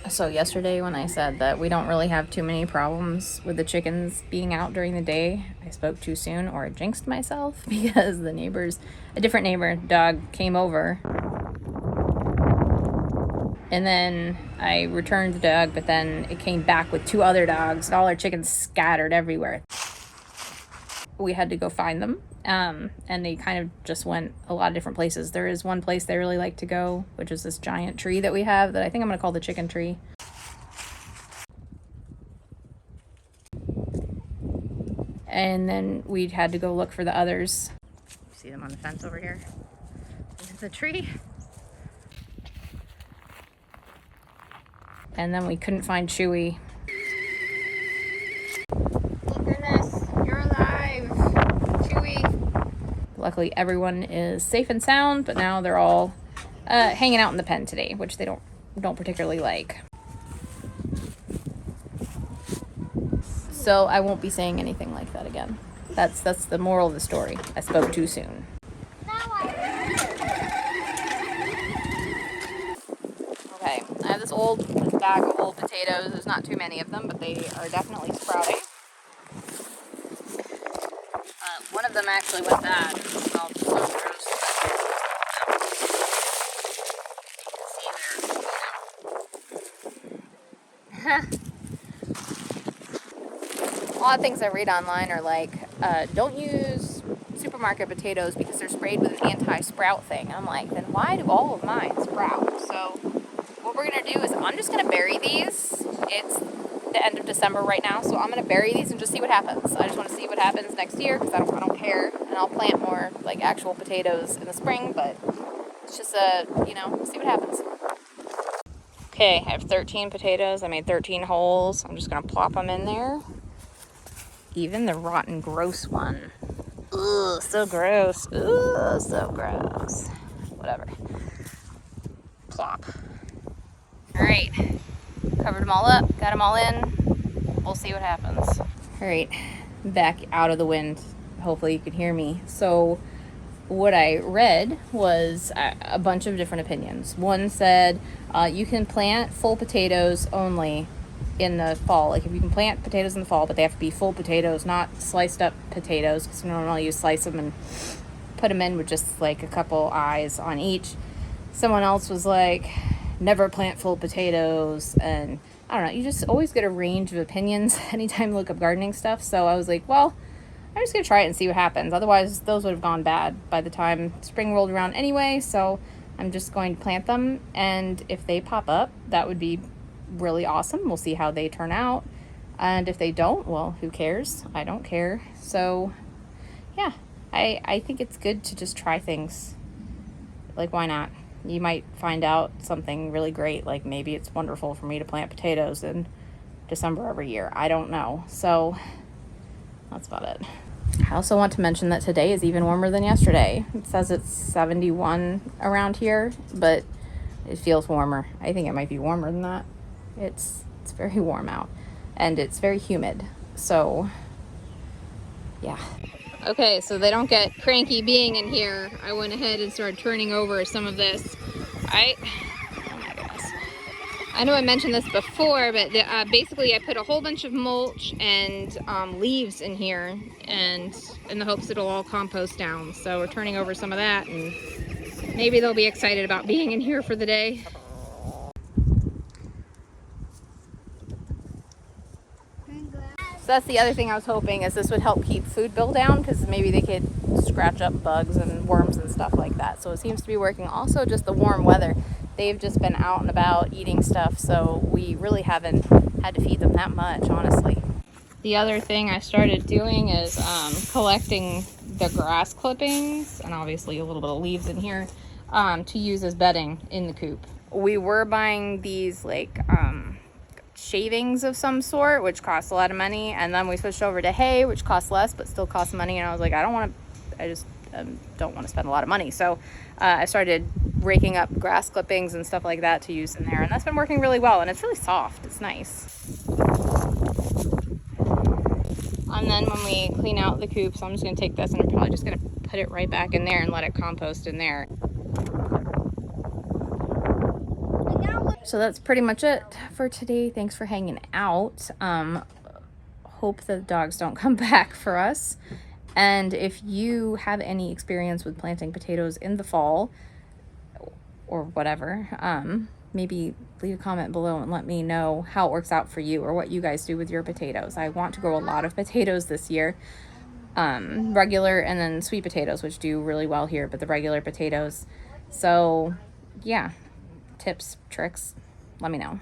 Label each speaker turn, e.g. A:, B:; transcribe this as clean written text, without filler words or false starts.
A: So yesterday when I said that we don't really have too many problems with the chickens being out during the day, I spoke too soon or I jinxed myself because a different neighbor dog came over. And then I returned the dog, but then it came back with 2 other dogs and all our chickens scattered everywhere. We had to go find them. And they kind of just went a lot of different places. There is one place they really like to go, which is this giant tree that we have that I think I'm going to call the chicken tree. And then we had to go look for the others. See them on the fence over here? There's the tree. And then we couldn't find Chewy. Thank goodness, you're alive, Chewy. Luckily everyone is safe and sound, but now they're all hanging out in the pen today, which they don't particularly like. So I won't be saying anything like that again. That's the moral of the story. I spoke too soon. Okay, I have this bag of old potatoes. There's not too many of them, but they are definitely sprouting. One of them actually went bad. Oh, so gross. A lot of things I read online are like, don't use supermarket potatoes because they're sprayed with an anti-sprout thing. I'm like, then why do all of mine sprout? So what we're going to do is I'm just going to bury these. It's the end of December right now, so I'm going to bury these and just see what happens. I just want to see what happens next year because I don't care. And I'll plant more like actual potatoes in the spring, but it's just, see what happens. Okay, I have 13 potatoes. I made 13 holes. I'm just going to plop them in there. Even the rotten, gross one. Ugh, so gross. Ugh, so gross. Whatever. Plop. Alright. Covered them all up. Got them all in. We'll see what happens. Alright. Back out of the wind. Hopefully you can hear me. So what I read was a bunch of different opinions. One said you can plant full potatoes only in the fall. Like if you can plant potatoes in the fall, but they have to be full potatoes, not sliced up potatoes, because normally you slice them and put them in with just like a couple eyes on each. Someone else was like, never plant full potatoes, and I don't know, you just always get a range of opinions anytime you look up gardening stuff. So I was like, well, I'm just gonna try it and see what happens. Otherwise those would have gone bad by the time spring rolled around anyway. So I'm just going to plant them, and if they pop up, that would be really awesome. We'll see how they turn out, and if they don't, well, who cares? I don't care. So yeah, I think it's good to just try things. Like, why not? You might find out something really great, like maybe it's wonderful for me to plant potatoes in December every year. I don't know. So that's about it. I also want to mention that today is even warmer than yesterday. It says it's 71 around here, but it feels warmer. I think it might be warmer than that. It's very warm out, and it's very humid. So yeah. Okay, so they don't get cranky being in here. I went ahead and started turning over some of this. Oh my goodness. I know I mentioned this before, but basically I put a whole bunch of mulch and leaves in here, and in the hopes it'll all compost down. So we're turning over some of that, and maybe they'll be excited about being in here for the day. So that's the other thing I was hoping, is this would help keep food bill down, because maybe they could scratch up bugs and worms and stuff like that. So it seems to be working. Also, just the warm weather. They've just been out and about eating stuff, so we really haven't had to feed them that much, honestly. The other thing I started doing is collecting the grass clippings, and obviously a little bit of leaves in here, to use as bedding in the coop. We were buying these like shavings of some sort, which cost a lot of money, and then we switched over to hay, which costs less but still costs money, and I was like, I just don't want to spend a lot of money. So I started raking up grass clippings and stuff like that to use in there, and that's been working really well, and it's really soft. It's nice. And then when we clean out the coop, so I'm just going to take this and I'm probably just going to put it right back in there and let it compost in there. So that's pretty much it for today. Thanks for hanging out. Hope the dogs don't come back for us. And if you have any experience with planting potatoes in the fall or whatever, maybe leave a comment below and let me know how it works out for you or what you guys do with your potatoes. I want to grow a lot of potatoes this year. Regular and then sweet potatoes, which do really well here, but the regular potatoes. So yeah, tips, tricks, let me know.